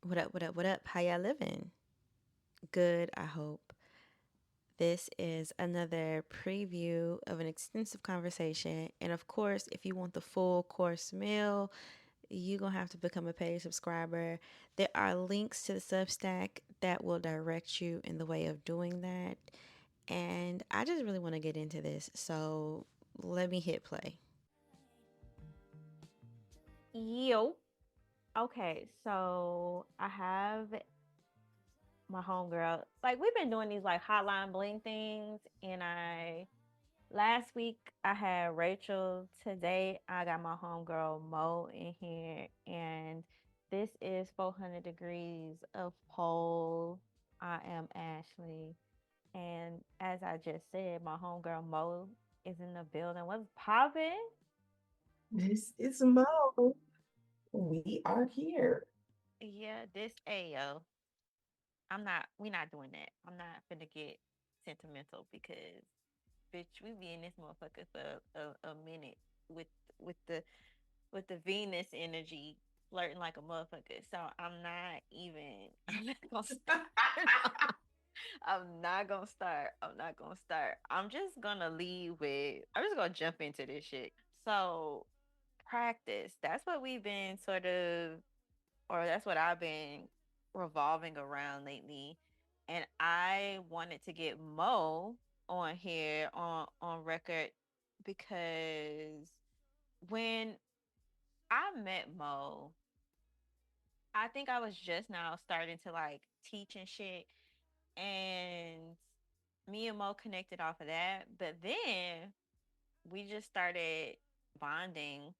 What up, what up, what up? How y'all living? Good, I hope. This is another preview of an extensive conversation. And of course, if you want the full course meal, you're going to have to become a paid subscriber. There are links to the Substack that will direct you in the way of doing that. And I just really want to get into this. So let me hit play. Yo. Okay, so I have my homegirl. Like we've been doing these like hotline bling things, and I last week I had Rachel. Today I got my homegirl Mo in here, and this is 400 degrees of pole. I am Ashley, and as I just said, my homegirl Mo is in the building. What's popping? This is Mo. We are here. Yeah, this Ayo. I'm not. We not doing that. I'm not finna get sentimental because bitch, we be in this motherfucker for a minute with with the with the Venus energy flirting like a motherfucker. So I'm not even. I'm not gonna start. I'm not gonna start. I'm not gonna start. I'm just gonna leave with. I'm just gonna jump into this shit. So practice. That's what we've been sort of, or that's what I've been revolving around lately. And I wanted to get Mo on here on record because when I met Mo, I think I was just now starting to like teach and shit, and me and Mo connected off of that. But then we just started bonding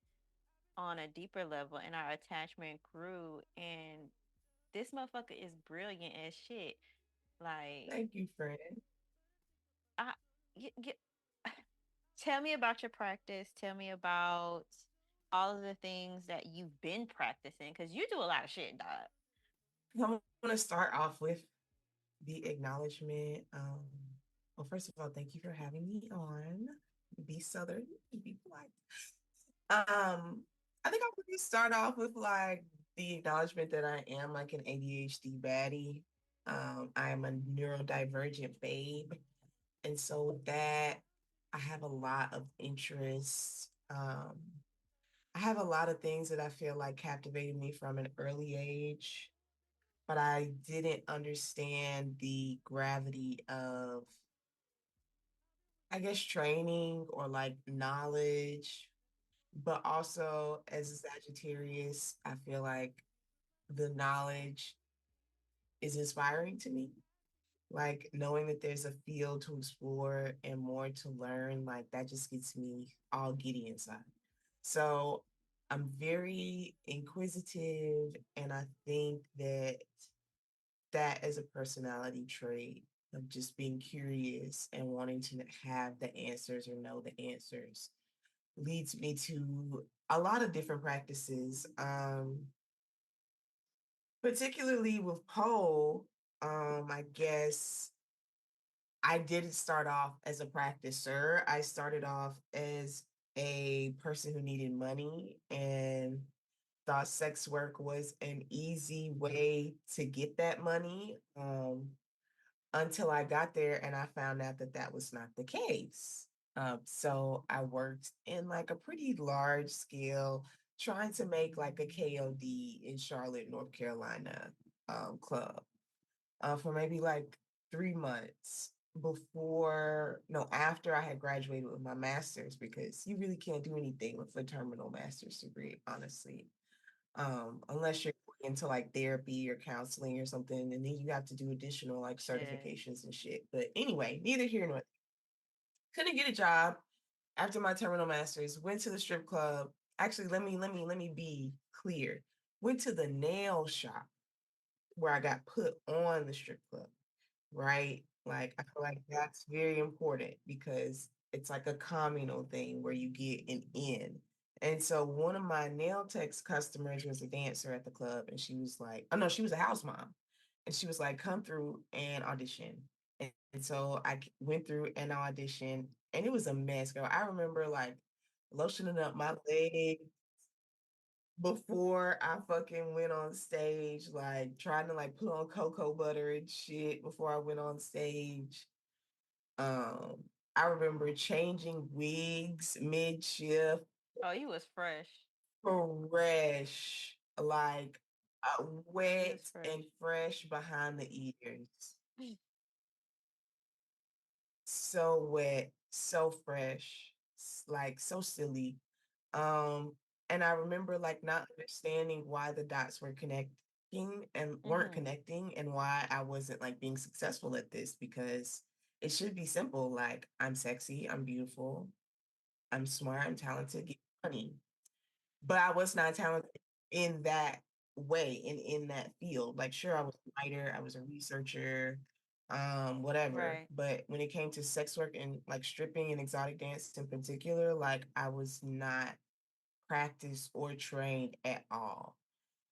on a deeper level, and our attachment grew. And this motherfucker is brilliant as shit. Like, Thank you, friend. I, tell me about your practice. Tell me about all of the things that you've been practicing because you do a lot of shit, dog. I'm going to start off with the acknowledgement. Well, first of all, thank you for having me on. Be Southern, be polite. I think I'm going to start off with like the acknowledgement that I am like an ADHD baddie. I am a neurodivergent babe. And so with that, I have a lot of interests. I have a lot of things that I feel like captivated me from an early age, but I didn't understand the gravity of, I guess, training or like knowledge. But also, as a Sagittarius, I feel like the knowledge is inspiring to me. Like knowing that there's a field to explore and more to learn, like that just gets me all giddy inside. So I'm very inquisitive, and I think that that as a personality trait of just being curious and wanting to have the answers or know the answers leads me to a lot of different practices. Particularly with pole, I guess I didn't start off as a practicer. I started off as a person who needed money and thought sex work was an easy way to get that money, until I got there and I found out that that was not the case. So I worked in like a pretty large scale, trying to make like a KOD in Charlotte, North Carolina, club, for maybe like 3 months before, no, after I had graduated with my master's, because you really can't do anything with a terminal master's degree, honestly, unless you're going into like therapy or counseling or something, and then you have to do additional like Shit. certifications and shit. But anyway, neither here nor there. Couldn't get a job after my terminal masters. Went to the strip club. Actually, let me be clear. Went to the nail shop where I got put on the strip club, right? Like I feel like that's very important because it's like a communal thing where you get an in. And so one of my nail techs customers was a dancer at the club, and she was like, oh no, she was a house mom. And she was like, come through and audition. And so went through and auditioned, and it was a mess, girl. I remember like lotioning up my leg. before I fucking went on stage, like trying to like put on cocoa butter and shit before I went on stage. Um, I remember changing wigs mid shift, Oh, you was fresh. fresh, like You was wet fresh. and fresh behind the ears. So wet, so fresh, like so silly. Um, and I remember like not understanding why the dots were connecting and weren't Mhm. connecting and why I wasn't like being successful at this because it should be simple. Like I'm sexy, I'm beautiful, I'm smart, I'm talented, get money. But I was not talented in that way and in that field. Like sure, I was a writer, I was a researcher, whatever. Right. But when it came to sex work and like stripping and exotic dance in particular, like I was not practiced or trained at all.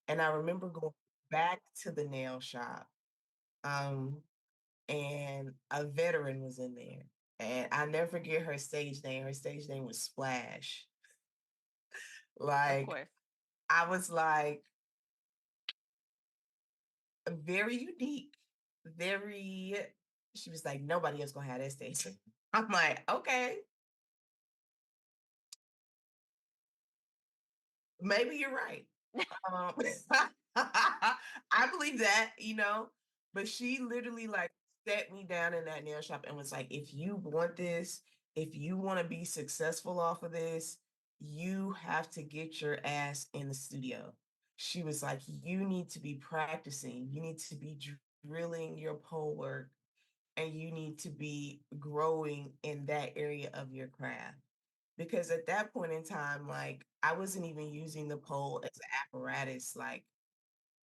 And I remember going back to the nail shop, um, and a veteran was in there. And I never forget her stage name. Her stage name was Splash. Of Like, course. I was like, very unique, very, she was like, nobody else gonna have that stage. I'm like, okay, maybe you're right. Um, I believe that, but she literally like sat me down in that nail shop and was like, if you want this, if you want to be successful off of this, you have to get your ass in the studio. She was like, you need to be practicing, you need to be drilling your pole work, and you need to be growing in that area of your craft. Because at that point in time, like I wasn't even using the pole as an apparatus. Like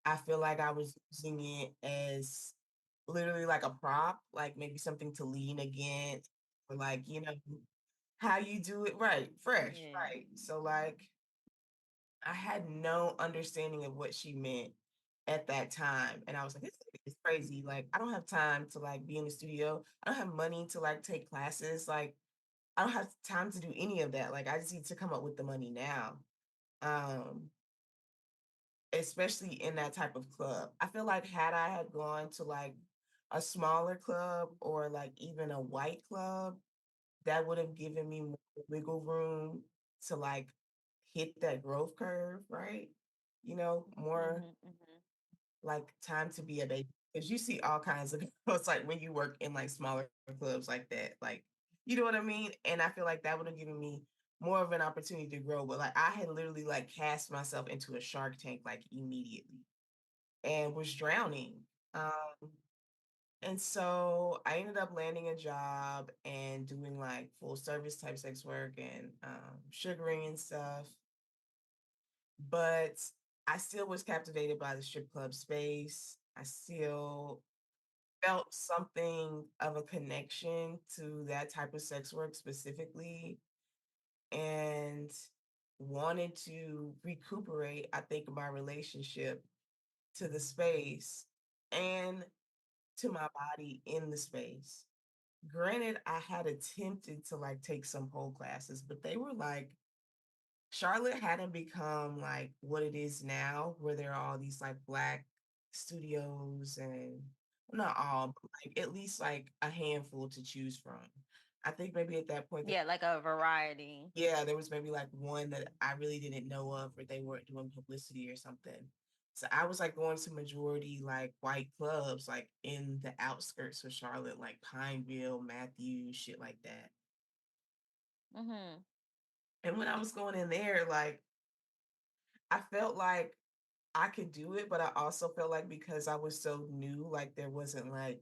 I feel like I was using it as literally like a prop, like maybe something to lean against, or like, how you do it right, fresh, Yeah. right. So like I had no understanding of what she meant at that time. And I was like, this is crazy. Like, I don't have time to like be in the studio. I don't have money to like take classes. Like, I don't have time to do any of that. Like, I just need to come up with the money now. Um, Especially in that type of club. I feel like had I had gone to like a smaller club or like even a white club, that would have given me more wiggle room to like hit that growth curve, right? More Mhm. Mhm. like time to be a baby. Because you see all kinds of girls like when you work in like smaller clubs like that, like you know what I mean? And I feel like that would have given me more of an opportunity to grow. But like I had literally like cast myself into a shark tank like immediately and was drowning. Um, and so I ended up landing a job and doing like full service type sex work and sugaring and stuff. But I still was captivated by the strip club space. I still felt something of a connection to that type of sex work specifically and wanted to recuperate, I think, my relationship to the space and to my body in the space. Granted, I had attempted to like take some pole classes, but they were like Charlotte hadn't become like what it is now, where there are all these like black studios and well, not all, but like at least like a handful to choose from. I think maybe at that point, Yeah, like a variety. yeah, there was maybe like one that I really didn't know of, or they weren't doing publicity or something. So I was like going to majority like white clubs, like in the outskirts of Charlotte, like Pineville, Matthews, shit like that. Mhm. And when I was going in there, like I felt like I could do it, but I also felt like because I was so new, like there wasn't like,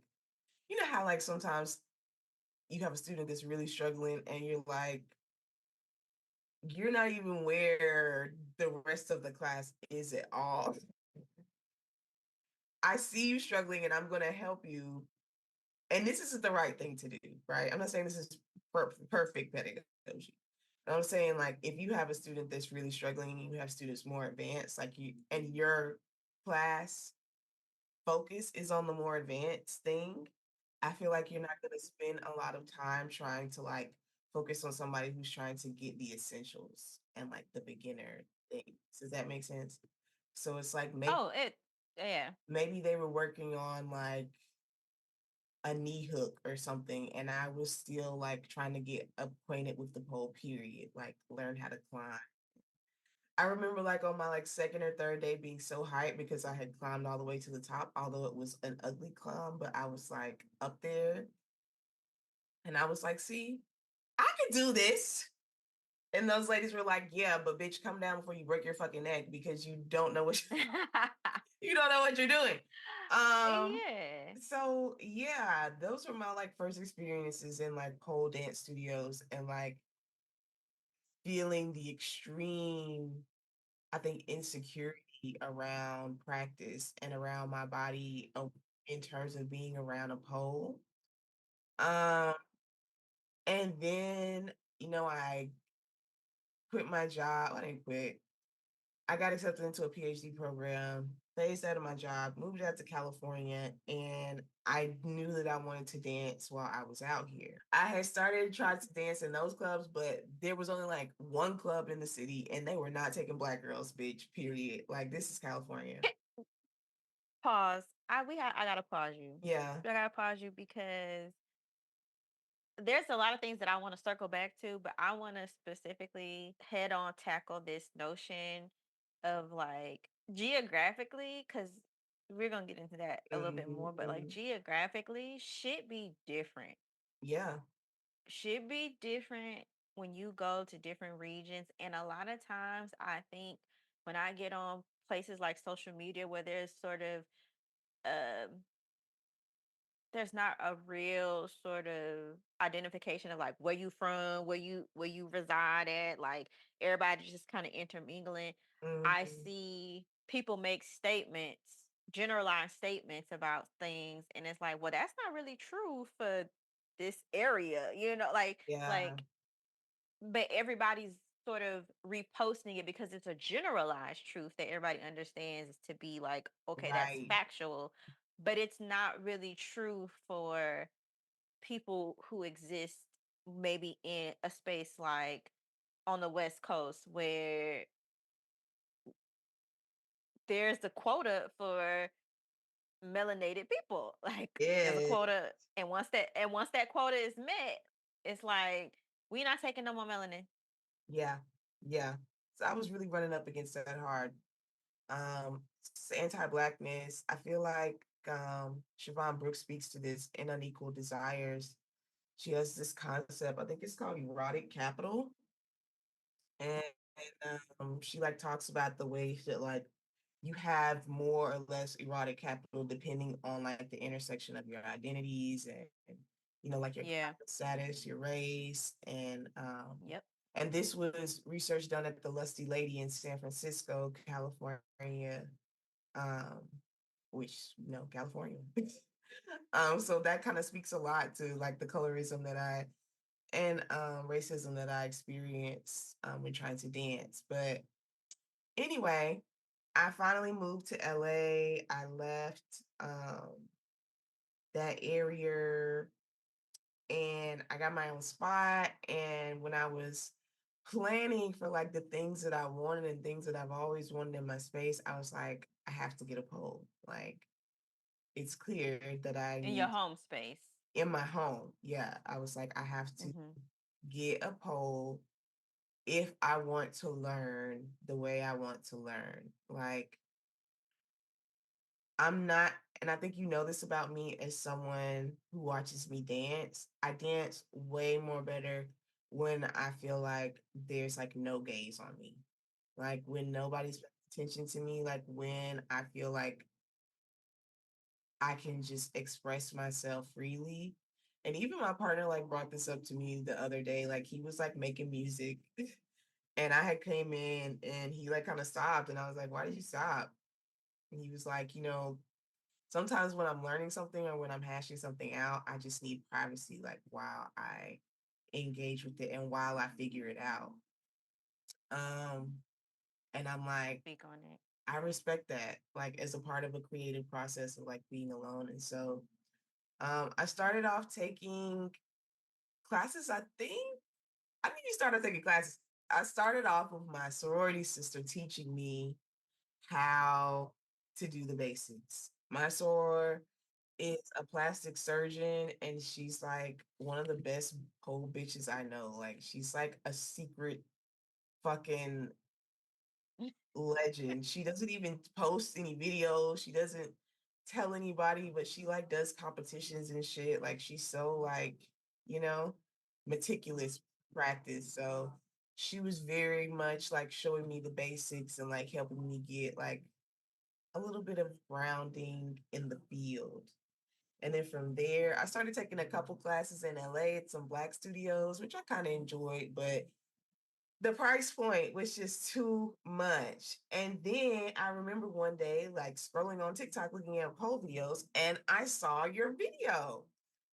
you know how like sometimes you have a student that's really struggling and you're like, you're not even where the rest of the class is at all. I see you struggling and I'm going to help you. And this isn't the right thing to do, right? I'm not saying this is perfect pedagogy. I'm saying like if you have a student that's really struggling and you have students more advanced, like you and your class focus is on the more advanced thing, I feel like you're not going to spend a lot of time trying to like focus on somebody who's trying to get the essentials and like the beginner. Does that make sense? So it's like Oh, it yeah. maybe they were working on like a knee hook or something, and I was still like trying to get acquainted with the pole period, like learn how to climb. I remember like on my like second or third day being so hyped because I had climbed all the way to the top, although it was an ugly climb, but I was like up there and I was like, see, I can do this. And those ladies were like, yeah, but bitch, come down before you break your fucking neck because you don't know what you don't know what you're doing. Um, Yeah. so yeah, those were my like first experiences in like pole dance studios and like feeling the extreme, I think, insecurity around practice and around my body in terms of being around a pole. Um, and then, I quit my job. I didn't quit. I got accepted into a PhD program, phased out of my job, moved out to California, and I knew that I wanted to dance while I was out here. I had started trying to dance in those clubs, but there was only like one club in the city, and they were not taking black girls, bitch, period. Like, this is California. Pause. I gotta pause you. Yeah. I gotta pause you because there's a lot of things that I want to circle back to, but I want to specifically head on tackle this notion of like geographically, because we're gonna get into that a little bit more, but like Mhm. geographically should be different. Yeah. Should be different when you go to different regions. And a lot of times I think when I get on places like social media where um there's not a real sort of identification of like where you from, where you reside at, like everybody just kind of intermingling. I Mhm. see people make statements, generalized statements about things, and it's like, well, that's not really true for this area, Yeah. like but everybody's sort of reposting it because it's a generalized truth that everybody understands to be like, okay, that's Right. factual, but it's not really true for people who exist maybe in a space like on the West Coast where there's a quota for melanated people. Like there's a Yeah. quota, and once that quota is met, it's like we're not taking no more melanin. Yeah. Yeah. So I was really running up against that hard. Anti-blackness. I feel like Siobhan Brooks speaks to this in Unequal Desires. She has this concept, I think it's called erotic capital. And she like talks about the ways that like you have more or less erotic capital depending on like the intersection of your identities and like your Yeah. status, your race, Yep. and this was research done at the Lusty Lady in San Francisco, California, um, which California. So that kind of speaks a lot to like the colorism that I and racism that I experienced when trying to dance. But anyway, I finally moved to LA. I left that area and I got my own spot. And when I was planning for like the things that I wanted and things that I've always wanted in my space, I was like, I have to get a pole. Like, it's clear that I In your need home space. in my home. Yeah, I was like, I have to Hmm. get a pole if I want to learn the way I want to learn. Like, I'm not, and I think you know this about me as someone who watches me dance. I dance way more better when I feel like there's like no gaze on me. Like when nobody's paying attention to me, like when I feel like I can just express myself freely. And even my partner like brought this up to me the other day. Like he was like making music and I had came in and he like kind of stopped and I was like, why did you stop? And he was like, sometimes when I'm learning something or when I'm hashing something out, I just need privacy, like while I engage with it and while I figure it out. Um, and I'm like, Speak on it. I respect that, like as a part of a creative process of like being alone. And so I started off taking classes, I think. I think you started taking classes. I started off with my sorority sister teaching me how to do the basics. My soror is a plastic surgeon, and she's like one of the best pole bitches I know. Like she's like a secret fucking legend. She doesn't even post any videos. She doesn't tell anybody, but she like does competitions and shit. Like she's so like, you know, meticulous practice. So she was very much like showing me the basics and like helping me get like a little bit of grounding in the field. And then from there, I started taking a couple classes in LA at some black studios, which I kind of enjoyed, but the price point was just too much. And then I remember one day, like scrolling on TikTok, looking at pole videos, and I saw your video.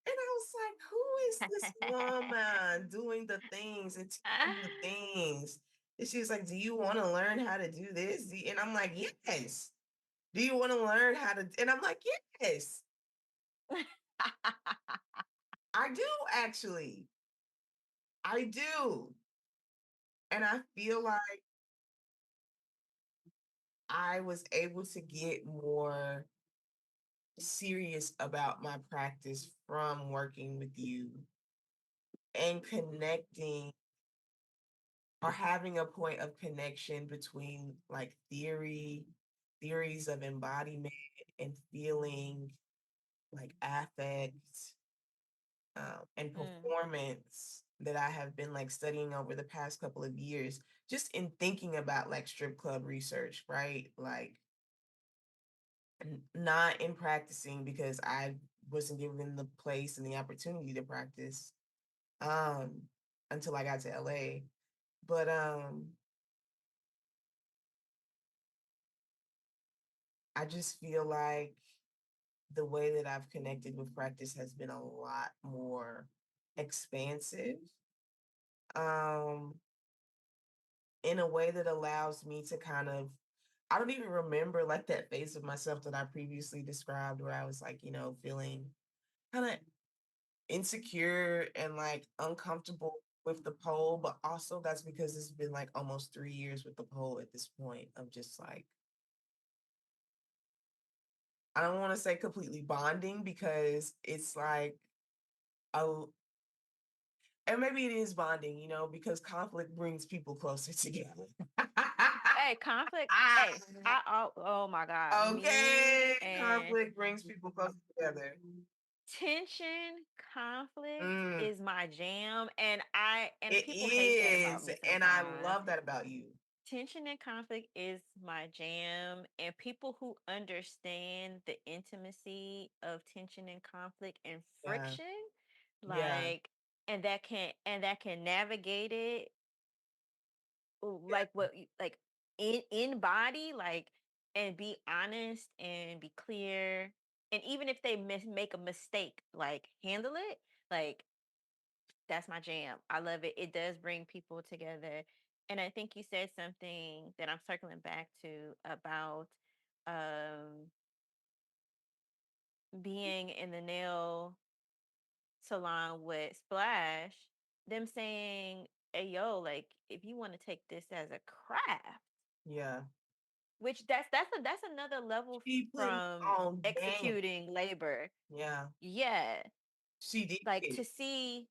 And I was like, who is this woman doing the things and teaching the things? And she was like, do you want to learn how to do this? And I'm like, yes. Do you want to learn how to? And I'm like, yes, I do actually. I do. And I feel like I was able to get more serious about my practice from working with you and connecting or having a point of connection between like theories of embodiment and feeling like affect and Mm, performance that I have been like studying over the past couple of years, just in thinking about like strip club research, right? Like not in practicing because I wasn't given the place and the opportunity to practice um until I got to LA. But I just feel like the way that I've connected with practice has been a lot more expansive. Um in a way that allows me to kind of I don't even remember like that phase of myself that I previously described where I was like, feeling kind of insecure and like uncomfortable with the pole, but also that's because it's been like almost 3 years with the pole at this point of just like I don't want to say completely bonding because it's like a and maybe it is bonding, because conflict brings people closer together. hey, conflict. Hey, oh my God, me Okay, and conflict brings people closer together. tension, conflict Mm, is my jam, and it people hate that about is, me and I sometimes. love that about you. Tension and conflict is my jam, and people who understand the intimacy of tension and conflict and Yeah, friction, yeah, like, and that can navigate it, yeah, like like in body, like, and be honest and be clear, and even if they make a mistake, like handle it, like, that's my jam. I love it. It does bring people together. And I think you said something that I'm circling back to about um being in the nail salon with Splash, them saying, hey yo, like, if you want to take this as a craft, yeah. which that's another level She putting from on game. executing labor. Yeah, Yeah, she like, did. to see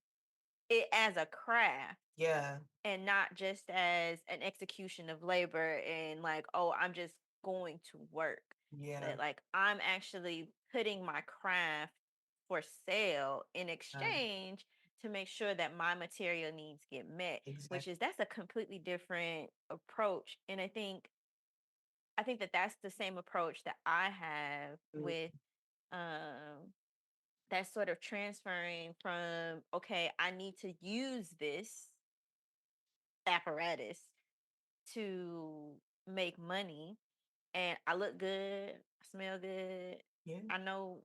it as a craft Yeah, and not just as an execution of labor, and like, oh, I'm just going to work, yeah, but like, I'm actually putting my craft for sale in yeah, exchange to make sure that my material needs get met, which exactly. is that's a completely different approach. And I think that that's the same approach that I have Mm, with that sort of transferring from, okay, I need to use this apparatus to make money, and I look good, I smell good. yeah, I know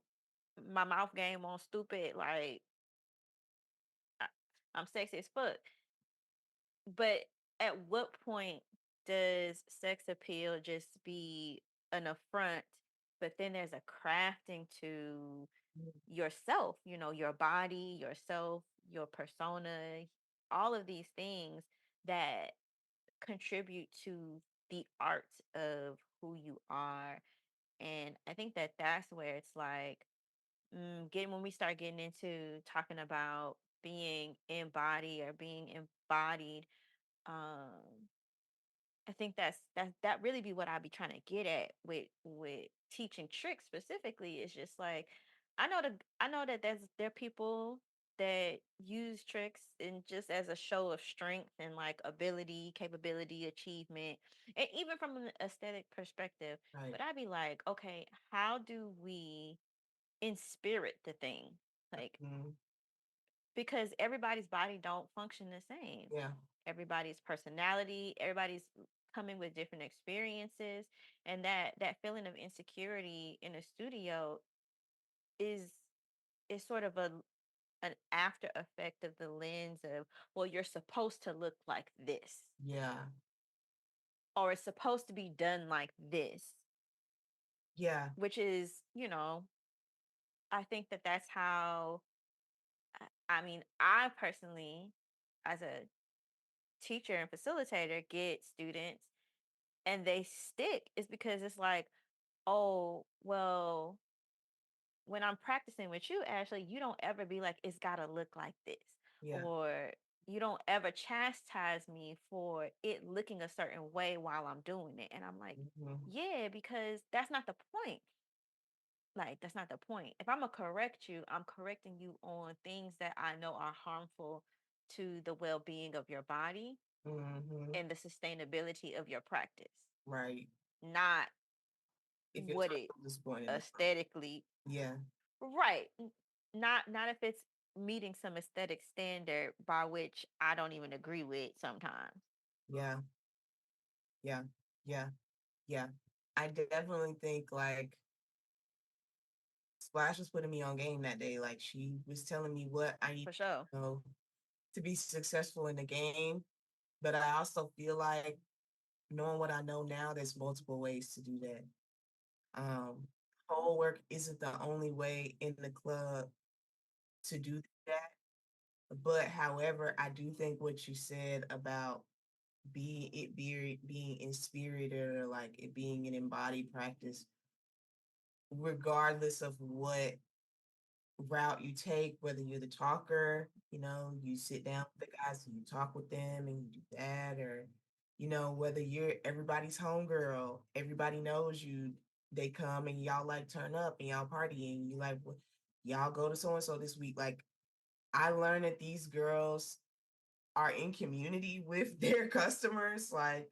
my mouth game on stupid, like, I, I'm sexy as fuck. But at what point does sex appeal just be an affront, but then there's a crafting to mm, yourself, your body, yourself, your persona, all of these things that contribute to the art of who you are. And I think that that's where it's like, getting when we start getting into talking about being embodied or being embodied, um I think that really be what I be trying to get at with teaching tricks specifically. Is just like, I know that there are people that use tricks and just as a show of strength and like ability, capability, achievement, and even from an aesthetic perspective. Right. But I'd be like, okay, how do we in spirit the thing? Like, Mm, because everybody's body don't function the same. yeah. Everybody's personality, everybody's coming with different experiences, and that feeling of insecurity in a studio is is sort of an after effect of the lens of, well, you're supposed to look like this, Yeah. or it's supposed to be done like this, Yeah. which is, I think that that's how, I mean, I personally, as a teacher and facilitator, get students and they stick, is because it's like, oh, well, when I'm practicing with you, Ashley, you don't ever be like, it's got to look like this. Yeah. Or you don't ever chastise me for it looking a certain way while I'm doing it. And I'm like, Mm-hmm. yeah, because that's not the point. Like, that's not the point. If I'm going to correct you, I'm correcting you on things that I know are harmful to the well being of your body Mm-hmm. and the sustainability of your practice, Right. not If you're what it totally disappointed. aesthetically. Yeah. Right. Not if it's meeting some aesthetic standard by which I don't even agree with sometimes. Yeah. Yeah. Yeah. Yeah. I definitely think like Splash was putting me on game that day. Like she was telling me what I need For sure. to know to be successful in the game. But I also feel like knowing what I know now, there's multiple ways to do that. Um, Whole work isn't the only way in the club to do that. But however, I do think what you said about being inspirited or like it being an embodied practice, regardless of what route you take, whether you're the talker, you sit down with the guys and you talk with them and you do that, or whether you're everybody's homegirl, everybody knows you, they come and y'all like turn up and y'all party and you like, "Well, y'all go to so and so this week." Like I learned that these girls are in community with their customers, like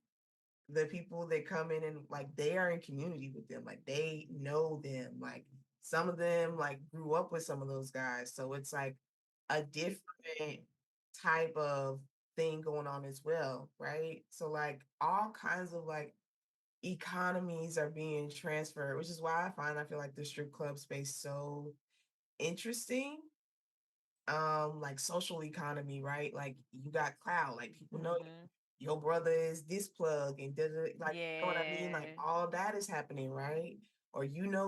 the people that come in and like they are in community with them, like they know them, like some of them like grew up with some of those guys, so it's like a different type of thing going on as well, right? So like all kinds of like economies are being transferred, which is why I feel like the strip club space so interesting. Like social economy, right? Like you got cloud, like people know Mhm. your brother is this plug and like, you know what I mean? Like Yeah. all that is happening, right? Or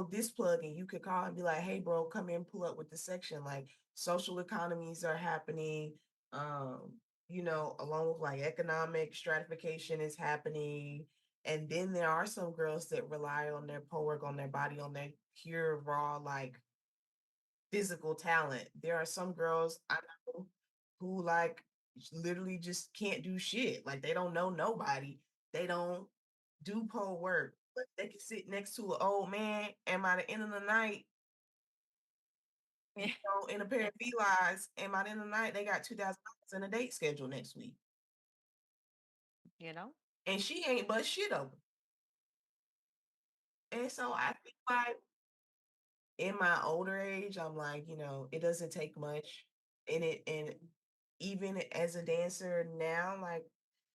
this plug and you could call and be like, "Hey bro, come in, pull up with the section." Like social economies are happening. Um, along with like economic stratification is happening. And then there are some girls that rely on their pole work, on their body, on their pure raw like physical talent. There are some girls I know who like literally just can't do shit. Like they don't know nobody. They don't do pole work, but they can sit next to an old man and by the end of the night, in a pair of felines, and by the end of the night, they got $2,000 in a date schedule next week. you know? And she ain't but shit over. And so I feel like in my older age, I'm like, it doesn't take much. And even as a dancer now, like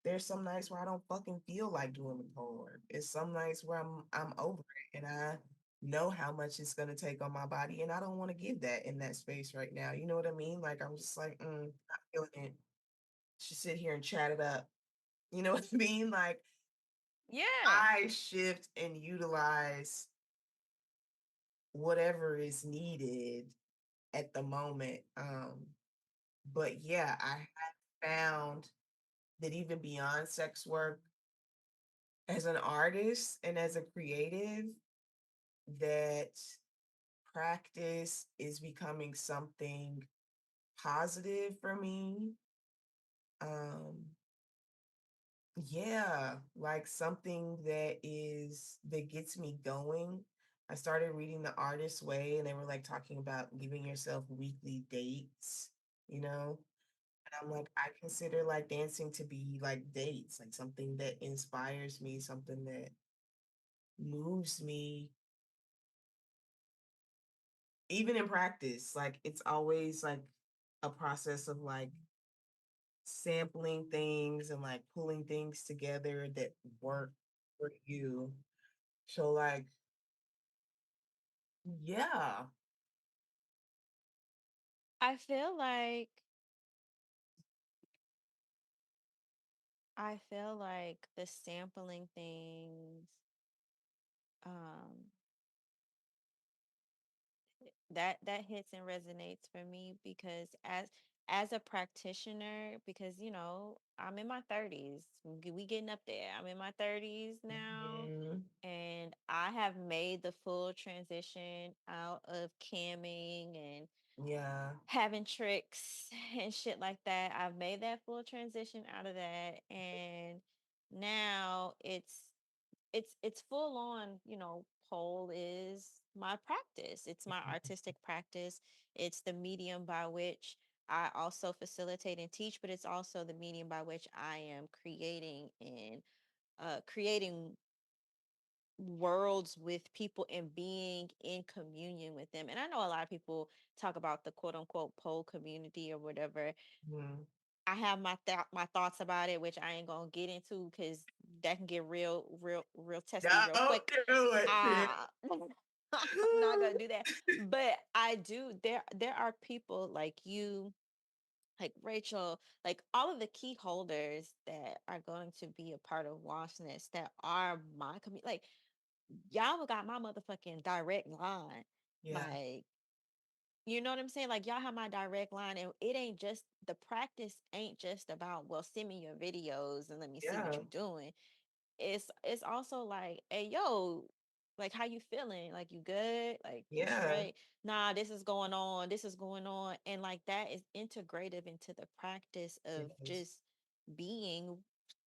there's some nights where I don't fucking feel like doing the pole work. It's some nights where I'm over it and I know how much it's gonna take on my body and I don't want to give that in that space right now. You know what I mean? Like I'm just like, not feeling it. Should sit here and chat it up. You know what I mean? Like Yeah. I shift and utilize whatever is needed at the moment. But yeah, I have found that even beyond sex work, as an artist and as a creative, that practice is becoming something positive for me. Um, yeah, like something that gets me going. I started reading The Artist's Way, and they were like talking about giving yourself weekly dates, you know? And I'm like, I consider like dancing to be like dates, like something that inspires me, something that moves me, even in practice. Like it's always like a process of like sampling things and like pulling things together that work for you. So like, yeah, I feel like I feel like the sampling things, um, that hits and resonates for me because as a practitioner, because I'm in my 30s. We getting up there. I'm in my 30s now, mhm, and I have made the full transition out of camming and yeah, having tricks and shit like that. I've made that full transition out of that, and now it's full on, pole is my practice. It's my artistic practice. It's the medium by which I also facilitate and teach, but it's also the medium by which I am creating worlds with people and being in communion with them. And I know a lot of people talk about the quote unquote pole community or whatever. mhm. I have my thoughts about it, which I ain't gonna get into because that can get real testy real Don't quick. do it. Uh I'm not gonna do that. But I do. There are people like you, like Rachel, like all of the key holders that are going to be a part of Washness that are my community. Like y'all got my motherfucking direct line. Yeah, Like, you know what I'm saying? Like y'all have my direct line, and it ain't just the practice ain't just about, well, send me your videos and let me see what yeah, you're doing. It's also like, hey yo, like how you feeling? Like you good? Like you yeah. straight? Nah, this is going on, this is going on. And like that is integrative into the practice It of is. just being,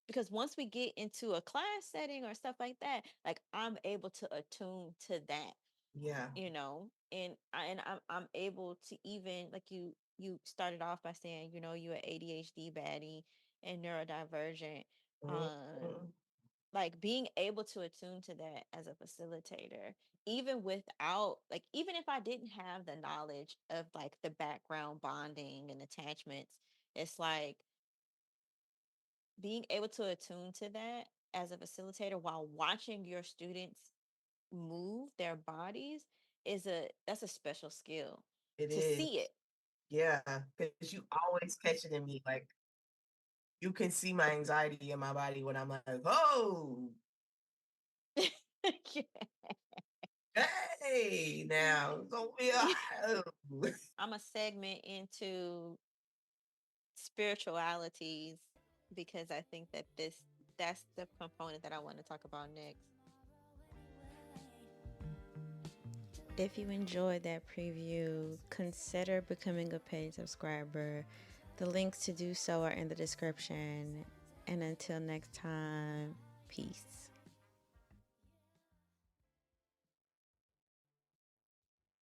because once we get into a class setting or stuff like that, like I'm able to attune to that, Yeah. and I'm able to, even like you started off by saying, you're an ADHD baddie and neurodivergent. Mhm. Like being able to attune to that as a facilitator, even without, like, even if I didn't have the knowledge of like the background bonding and attachments, it's like being able to attune to that as a facilitator while watching your students move their bodies that's a special skill It to is. see Yeah, because you always catch it in me. Like you can see my anxiety in my body when I'm like, oh, it. hey, now don't be Yeah. oh. I'm a segment into spiritualities because I think that that's the component that I want to talk about next. If you enjoyed that preview, consider becoming a paid subscriber. The links to do so are in the description. And until next time, peace.